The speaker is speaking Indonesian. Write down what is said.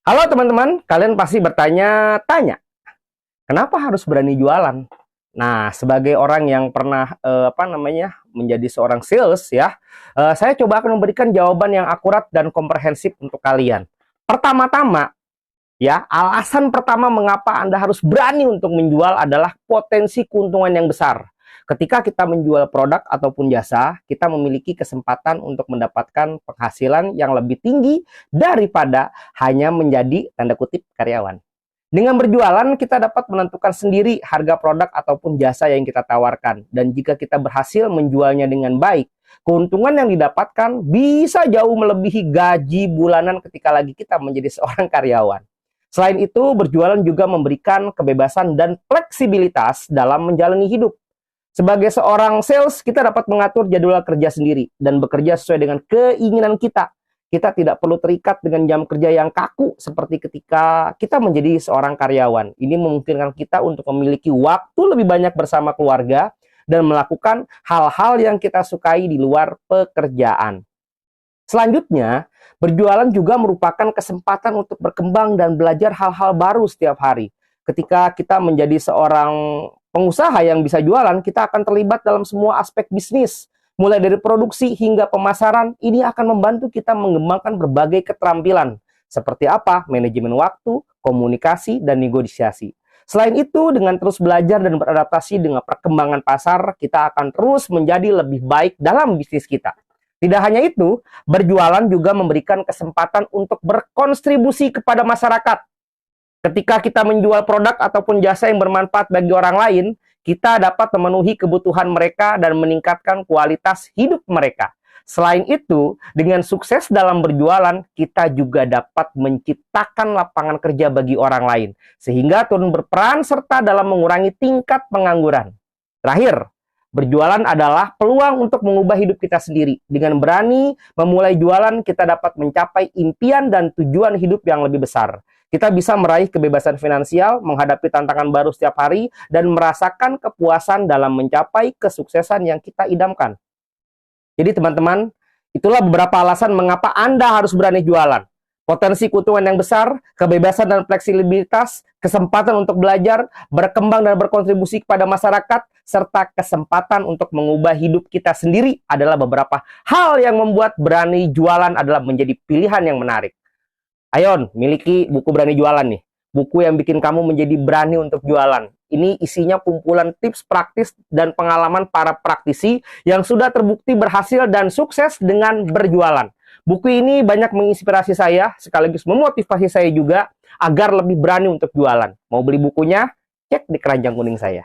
Halo teman-teman, kalian pasti bertanya-tanya, kenapa harus berani jualan? Nah, sebagai orang yang pernah menjadi seorang sales ya, saya coba akan memberikan jawaban yang akurat dan komprehensif untuk kalian. Pertama-tama, ya, alasan pertama mengapa Anda harus berani untuk menjual adalah potensi keuntungan yang besar. Ketika kita menjual produk ataupun jasa, kita memiliki kesempatan untuk mendapatkan penghasilan yang lebih tinggi daripada hanya menjadi tanda kutip karyawan. Dengan berjualan, kita dapat menentukan sendiri harga produk ataupun jasa yang kita tawarkan. Dan jika kita berhasil menjualnya dengan baik, keuntungan yang didapatkan bisa jauh melebihi gaji bulanan ketika lagi kita menjadi seorang karyawan. Selain itu, berjualan juga memberikan kebebasan dan fleksibilitas dalam menjalani hidup. Sebagai seorang sales, kita dapat mengatur jadwal kerja sendiri dan bekerja sesuai dengan keinginan kita. Kita tidak perlu terikat dengan jam kerja yang kaku seperti ketika kita menjadi seorang karyawan. Ini memungkinkan kita untuk memiliki waktu lebih banyak bersama keluarga dan melakukan hal-hal yang kita sukai di luar pekerjaan. Selanjutnya, berjualan juga merupakan kesempatan untuk berkembang dan belajar hal-hal baru setiap hari. Ketika kita menjadi seorang pengusaha yang bisa jualan, kita akan terlibat dalam semua aspek bisnis. Mulai dari produksi hingga pemasaran, ini akan membantu kita mengembangkan berbagai keterampilan. Seperti apa? Manajemen waktu, komunikasi, dan negosiasi. Selain itu, dengan terus belajar dan beradaptasi dengan perkembangan pasar, kita akan terus menjadi lebih baik dalam bisnis kita. Tidak hanya itu, berjualan juga memberikan kesempatan untuk berkontribusi kepada masyarakat. Ketika kita menjual produk ataupun jasa yang bermanfaat bagi orang lain, kita dapat memenuhi kebutuhan mereka dan meningkatkan kualitas hidup mereka. Selain itu, dengan sukses dalam berjualan, kita juga dapat menciptakan lapangan kerja bagi orang lain, sehingga turut berperan serta dalam mengurangi tingkat pengangguran. Terakhir, berjualan adalah peluang untuk mengubah hidup kita sendiri. Dengan berani memulai jualan, kita dapat mencapai impian dan tujuan hidup yang lebih besar. Kita bisa meraih kebebasan finansial, menghadapi tantangan baru setiap hari, dan merasakan kepuasan dalam mencapai kesuksesan yang kita idamkan. Jadi teman-teman, itulah beberapa alasan mengapa Anda harus berani jualan. Potensi keuntungan yang besar, kebebasan dan fleksibilitas, kesempatan untuk belajar, berkembang dan berkontribusi kepada masyarakat, serta kesempatan untuk mengubah hidup kita sendiri adalah beberapa hal yang membuat berani jualan adalah menjadi pilihan yang menarik. Ayo, miliki buku Berani Jualan nih. Buku yang bikin kamu menjadi berani untuk jualan. Ini isinya kumpulan tips praktis dan pengalaman para praktisi yang sudah terbukti berhasil dan sukses dengan berjualan. Buku ini banyak menginspirasi saya, sekaligus memotivasi saya juga agar lebih berani untuk jualan. Mau beli bukunya? Cek di keranjang kuning saya.